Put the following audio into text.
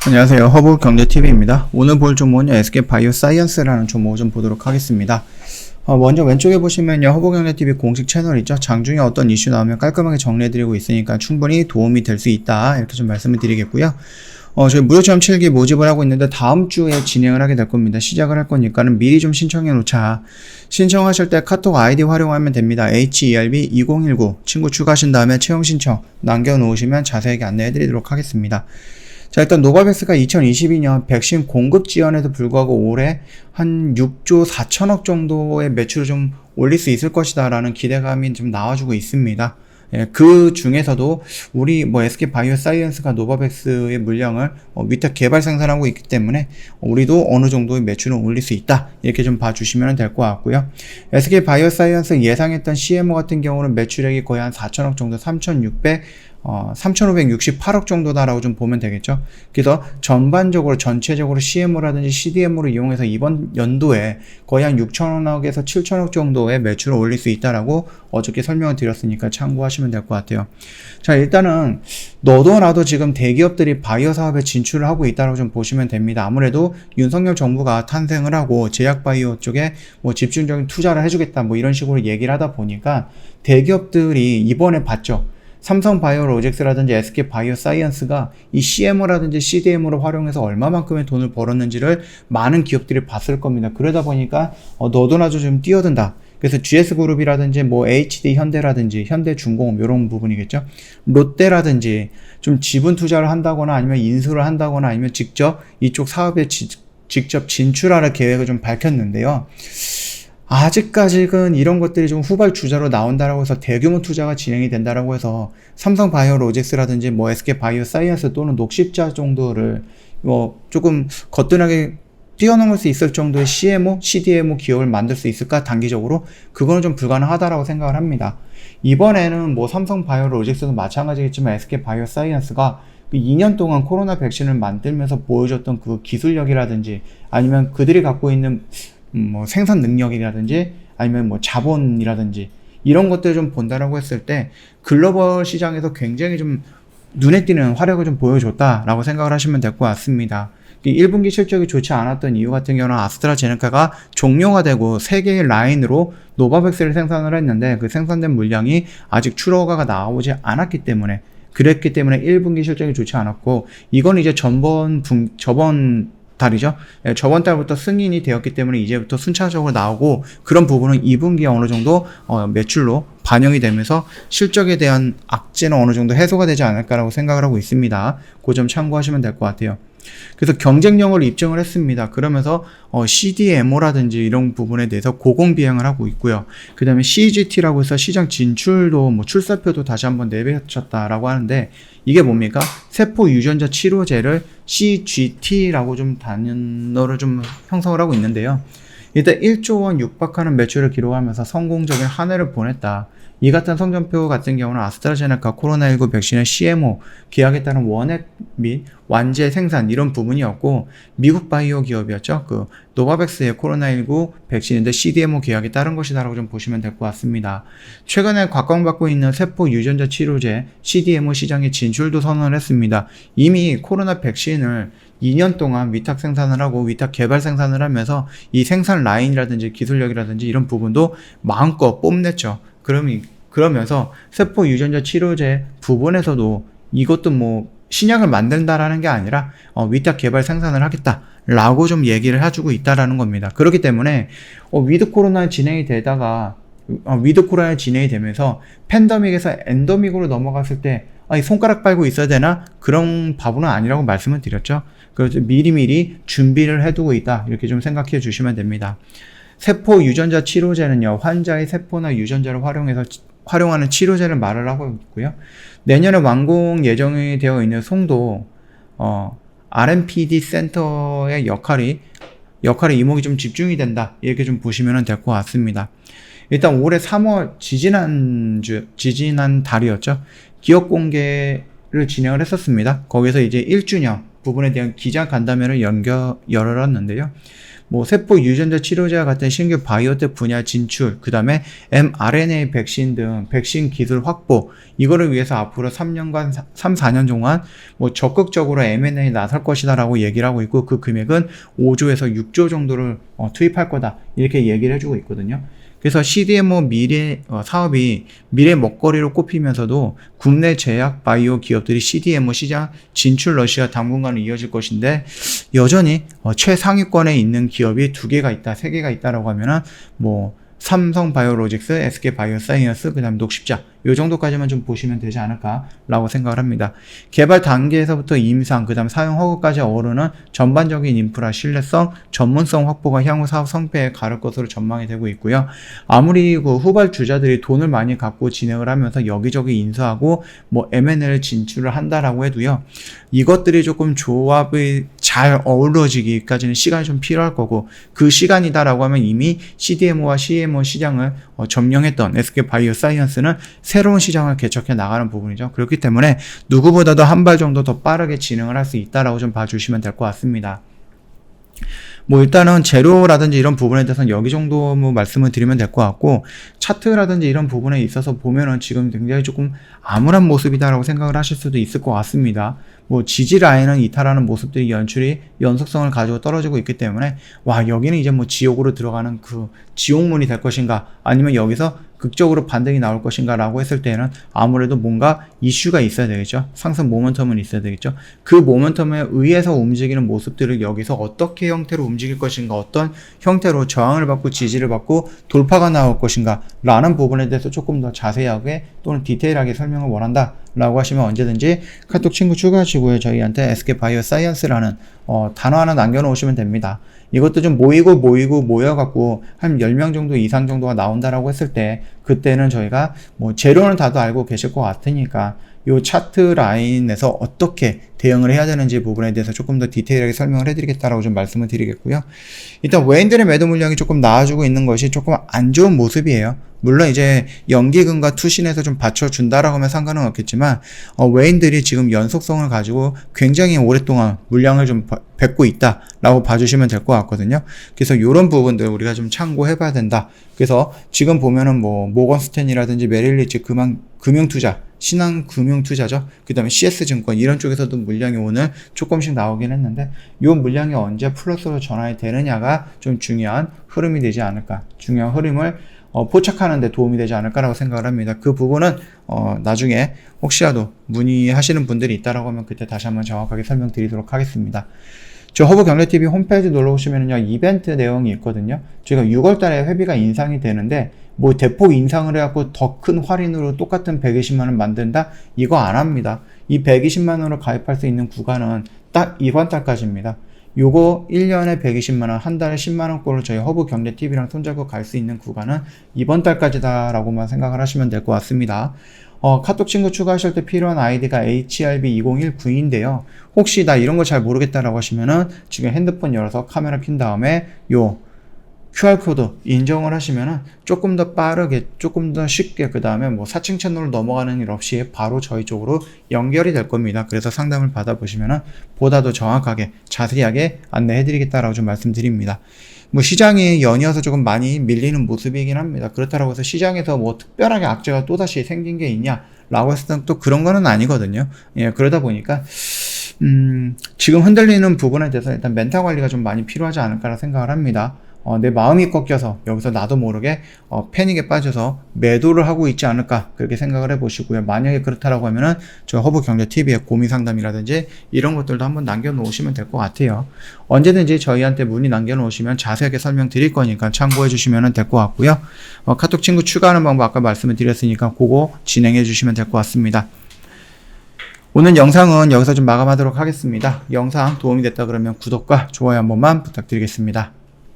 안녕하세요. 허브경제TV입니다. 오늘 볼 종목은 SK바이오사이언스라는 종목을 좀 보도록 하겠습니다. 먼저 왼쪽에 보시면요, 허브경제TV 공식 채널 있죠. 장중에 어떤 이슈 나오면 깔끔하게 정리해드리고 있으니까 충분히 도움이 될 수 있다, 이렇게 좀 말씀을 드리겠고요. 저희 무료체험 7기 모집을 하고 있는데 다음 주에 진행을 하게 될 겁니다. 시작을 할 거니까는 미리 좀 신청해 놓자. 신청하실 때 카톡 아이디 활용하면 됩니다. HERB2019 친구 추가하신 다음에 채용 신청 남겨놓으시면 자세하게 안내해 드리도록 하겠습니다. 자, 일단 노바백스가 2022년 백신 공급 지연에도 불구하고 올해 한 6조 4천억 정도의 매출을 좀 올릴 수 있을 것이다 라는 기대감이 좀 나와주고 있습니다. 예, 그 중에서도 우리 SK바이오사이언스가 노바백스의 물량을 위탁 개발 생산하고 있기 때문에 우리도 어느 정도의 매출을 올릴 수 있다, 이렇게 좀 봐주시면 될 것 같고요. SK바이오사이언스 예상했던 CMO 같은 경우는 매출액이 거의 한 4천억 정도, 3,568억 정도다라고 좀 보면 되겠죠. 그래서 전반적으로 전체적으로 CMO라든지 CDMO를 이용해서 이번 연도에 거의 한 6천억에서 7천억 정도의 매출을 올릴 수 있다라고 어저께 설명을 드렸으니까 참고하시면 될 것 같아요. 자, 일단은 너도 나도 지금 대기업들이 바이오 사업에 진출을 하고 있다고 좀 보시면 됩니다. 아무래도 윤석열 정부가 탄생을 하고 제약바이오 쪽에 뭐 집중적인 투자를 해주겠다, 뭐 이런 식으로 얘기를 하다 보니까 대기업들이 이번에 봤죠. 삼성바이오로직스라든지 SK바이오사이언스가 이 CMO라든지 CDMO를 활용해서 얼마만큼의 돈을 벌었는지를 많은 기업들이 봤을 겁니다. 그러다 보니까 너도 나도 좀 뛰어든다. 그래서 GS그룹이라든지 뭐 HD 현대라든지 현대중공업 이런 부분이겠죠. 롯데라든지 좀 지분 투자를 한다거나 아니면 인수를 한다거나 아니면 직접 이쪽 사업에 직접 진출할 계획을 좀 밝혔는데요. 아직까지는 이런 것들이 좀 후발주자로 나온다라고 해서 대규모 투자가 진행이 된다라고 해서 삼성바이오로직스라든지 뭐 SK바이오사이언스 또는 녹십자 정도를 조금 거뜬하게 뛰어넘을 수 있을 정도의 CMO, CDMO 기업을 만들 수 있을까? 단기적으로 그거는 좀 불가능하다라고 생각을 합니다. 이번에는 뭐 삼성바이오로직스도 마찬가지겠지만 SK바이오사이언스가 2년 동안 코로나 백신을 만들면서 보여줬던 그 기술력이라든지 아니면 그들이 갖고 있는 뭐 생산 능력이라든지 아니면 뭐 자본이라든지 이런 것들을 좀 본다라고 했을 때 글로벌 시장에서 굉장히 좀 눈에 띄는 활약을 좀 보여줬다라고 생각을 하시면 될 것 같습니다. 1분기 실적이 좋지 않았던 이유 같은 경우는 아스트라제네카가 종료가 되고 3개의 라인으로 노바백스를 생산을 했는데 그 생산된 물량이 아직 출하가 나오지 않았기 때문에 그랬기 때문에 1분기 실적이 좋지 않았고, 이건 이제 저번 달이죠. 저번 달부터 승인이 되었기 때문에 이제부터 순차적으로 나오고, 그런 부분은 2분기에 어느 정도 매출로 반영이 되면서 실적에 대한 악재는 어느 정도 해소가 되지 않을까라고 생각을 하고 있습니다. 그 점 참고하시면 될 것 같아요. 그래서 경쟁력을 입증을 했습니다. 그러면서 CDMO라든지 이런 부분에 대해서 고공비행을 하고 있고요. 그 다음에 CGT라고 해서 시장 진출도 뭐 출사표도 다시 한번 내뱉었다라고 하는데, 이게 뭡니까? 세포 유전자 치료제를 CGT라고 좀 단어를 좀 형성을 하고 있는데요. 일단 1조 원 육박하는 매출을 기록하면서 성공적인 한 해를 보냈다. 이 같은 성적표 같은 경우는 아스트라제네카 코로나19 백신의 CMO 계약에 따른 원액 및 완제 생산 이런 부분이었고, 미국 바이오 기업이었죠. 그 노바백스의 코로나19 백신인데 CDMO 계약에 따른 것이다라고 좀 보시면 될 것 같습니다. 최근에 각광받고 있는 세포 유전자 치료제 CDMO 시장에 진출도 선언을 했습니다. 이미 코로나 백신을 2년 동안 위탁 생산을 하고 위탁 개발 생산을 하면서 이 생산 라인이라든지 기술력이라든지 이런 부분도 마음껏 뽐냈죠. 그러면서 세포 유전자 치료제 부분에서도 이것도 뭐 신약을 만든다라는 게 아니라 위탁 개발 생산을 하겠다라고 좀 얘기를 해주고 있다라는 겁니다. 그렇기 때문에 위드 코로나 진행이 되다가 위드 코로나 진행이 되면서 팬데믹에서 엔데믹으로 넘어갔을 때 손가락 빨고 있어야 되나? 그런 바보는 아니라고 말씀을 드렸죠. 그래서 미리미리 준비를 해두고 있다, 이렇게 좀 생각해 주시면 됩니다. 세포 유전자 치료제는요, 환자의 세포나 유전자를 활용하는 치료제를 말을 하고 있고요. 내년에 완공 예정이 되어 있는 송도 RMPD 센터의 역할에 이목이 좀 집중이 된다, 이렇게 좀 보시면 될 것 같습니다. 일단 올해 3월 지지난 달이었죠. 기업 공개를 진행을 했었습니다. 거기서 이제 1주년 부분에 대한 기자 간담회를 열었는데요. 뭐 세포 유전자 치료제와 같은 신규 바이오텍 분야 진출, 그 다음에 mRNA 백신 등 백신 기술 확보, 이거를 위해서 앞으로 3년간, 3, 4년 동안 뭐 적극적으로 M&A에 나설 것이다라고 얘기를 하고 있고, 그 금액은 5조에서 6조 정도를 투입할 거다, 이렇게 얘기를 해주고 있거든요. 그래서 CDMO 사업이 미래 먹거리로 꼽히면서도 국내 제약 바이오 기업들이 CDMO 시장 진출 러시아 당분간 이어질 것인데, 여전히 최상위권에 있는 기업이 2개가 있다, 3개가 있다라고 하면은 뭐 삼성 바이오로직스, SK 바이오사이언스, 그 다음 녹십자, 요 정도까지만 좀 보시면 되지 않을까라고 생각을 합니다. 개발 단계에서부터 임상, 그 다음 사용 허가까지 어우르는 전반적인 인프라, 신뢰성, 전문성 확보가 향후 사업 성패에 가를 것으로 전망이 되고 있고요. 아무리 그 후발주자들이 돈을 많이 갖고 진행을 하면서 여기저기 인수하고 뭐 M&A를 진출을 한다라고 해도요, 이것들이 조금 조합이 잘 어우러지기까지는 시간이 좀 필요할 거고, 그 시간이다라고 하면 이미 CDMO와 CMO 시장을 점령했던 SK 바이오사이언스는 새로운 시장을 개척해 나가는 부분이죠. 그렇기 때문에 누구보다도 한 발 정도 더 빠르게 진행을 할 수 있다라고 좀 봐주시면 될 것 같습니다. 뭐 일단은 재료라든지 이런 부분에 대해서는 여기 정도 뭐 말씀을 드리면 될 것 같고, 차트라든지 이런 부분에 있어서 보면은 지금 굉장히 조금 암울한 모습이다라고 생각을 하실 수도 있을 것 같습니다. 뭐 지지 라인은 이탈하는 모습들이 연속성을 가지고 떨어지고 있기 때문에, 와, 여기는 이제 뭐 지옥으로 들어가는 그 지옥문이 될 것인가, 아니면 여기서 극적으로 반등이 나올 것인가 라고 했을 때는 아무래도 뭔가 이슈가 있어야 되겠죠. 상승 모멘텀은 있어야 되겠죠. 그 모멘텀에 의해서 움직이는 모습들을 여기서 어떻게 형태로 움직일 것인가, 어떤 형태로 저항을 받고 지지를 받고 돌파가 나올 것인가 라는 부분에 대해서 조금 더 자세하게 또는 디테일하게 설명을 원한다 라고 하시면 언제든지 카톡 친구 추가하시고요, 저희한테 SK바이오사이언스라는 단어 하나 남겨놓으시면 됩니다. 이것도 좀 모여갖고 한 10명 정도 이상 정도가 나온다라고 했을 때, 그때는 저희가 뭐 재료는 다들 알고 계실 것 같으니까 요 차트 라인에서 어떻게 대응을 해야 되는지 부분에 대해서 조금 더 디테일하게 설명을 해드리겠다라고 좀 말씀을 드리겠고요. 일단 외인들의 매도 물량이 조금 나와주고 있는 것이 조금 안 좋은 모습이에요. 물론 이제 연기금과 투신에서 좀 받쳐준다라고 하면 상관은 없겠지만, 외인들이 지금 연속성을 가지고 굉장히 오랫동안 물량을 좀 뱉고 있다라고 봐주시면 될 것 같거든요. 그래서 이런 부분들 우리가 좀 참고해봐야 된다. 그래서 지금 보면은 뭐 모건스탠이라든지 메릴리치 금융투자, 신한금융투자죠. 그 다음에 CS증권 이런 쪽에서도 물량이 오늘 조금씩 나오긴 했는데, 이 물량이 언제 플러스로 전환이 되느냐가 좀 중요한 흐름이 되지 않을까, 중요한 흐름을 포착하는 데 도움이 되지 않을까라고 생각을 합니다. 그 부분은 나중에 혹시라도 문의하시는 분들이 있다라고 하면 그때 다시 한번 정확하게 설명드리도록 하겠습니다. 저 허브경제TV 홈페이지 놀러오시면요, 이벤트 내용이 있거든요. 저희가 6월달에 회비가 인상이 되는데, 뭐 대폭 인상을 해갖고 더 큰 할인으로 똑같은 120만원 만든다? 이거 안 합니다. 이 120만원으로 가입할 수 있는 구간은 딱 이번 달까지입니다. 요거 1년에 120만원, 한 달에 10만원꼴로 저희 허브경제TV랑 손잡고 갈 수 있는 구간은 이번 달까지다 라고만 생각을 하시면 될 것 같습니다. 카톡 친구 추가하실 때 필요한 아이디가 HRB2019인데요. 혹시 나 이런 거 잘 모르겠다라고 하시면은 지금 핸드폰 열어서 카메라 킨 다음에 요 QR코드 인정을 하시면은 조금 더 빠르게, 조금 더 쉽게, 그 다음에 뭐 사칭 채널로 넘어가는 일 없이 바로 저희 쪽으로 연결이 될 겁니다. 그래서 상담을 받아보시면은 보다 더 정확하게, 자세하게 안내해드리겠다라고 좀 말씀드립니다. 뭐 시장이 연이어서 조금 많이 밀리는 모습이긴 합니다. 그렇다고 해서 시장에서 뭐 특별하게 악재가 또다시 생긴 게 있냐라고 했을 땐 또 그런 거는 아니거든요. 예, 그러다 보니까 지금 흔들리는 부분에 대해서 일단 멘탈 관리가 좀 많이 필요하지 않을까라 생각을 합니다. 내 마음이 꺾여서 여기서 나도 모르게 패닉에 빠져서 매도를 하고 있지 않을까, 그렇게 생각을 해보시고요. 만약에 그렇다라고 하면은 저 허브경제TV의 고민 상담이라든지 이런 것들도 한번 남겨놓으시면 될 것 같아요. 언제든지 저희한테 문의 남겨놓으시면 자세하게 설명드릴 거니까 참고해 주시면 될 것 같고요. 카톡 친구 추가하는 방법 아까 말씀을 드렸으니까 그거 진행해 주시면 될 것 같습니다. 오늘 영상은 여기서 좀 마감하도록 하겠습니다. 영상 도움이 됐다 그러면 구독과 좋아요 한 번만 부탁드리겠습니다.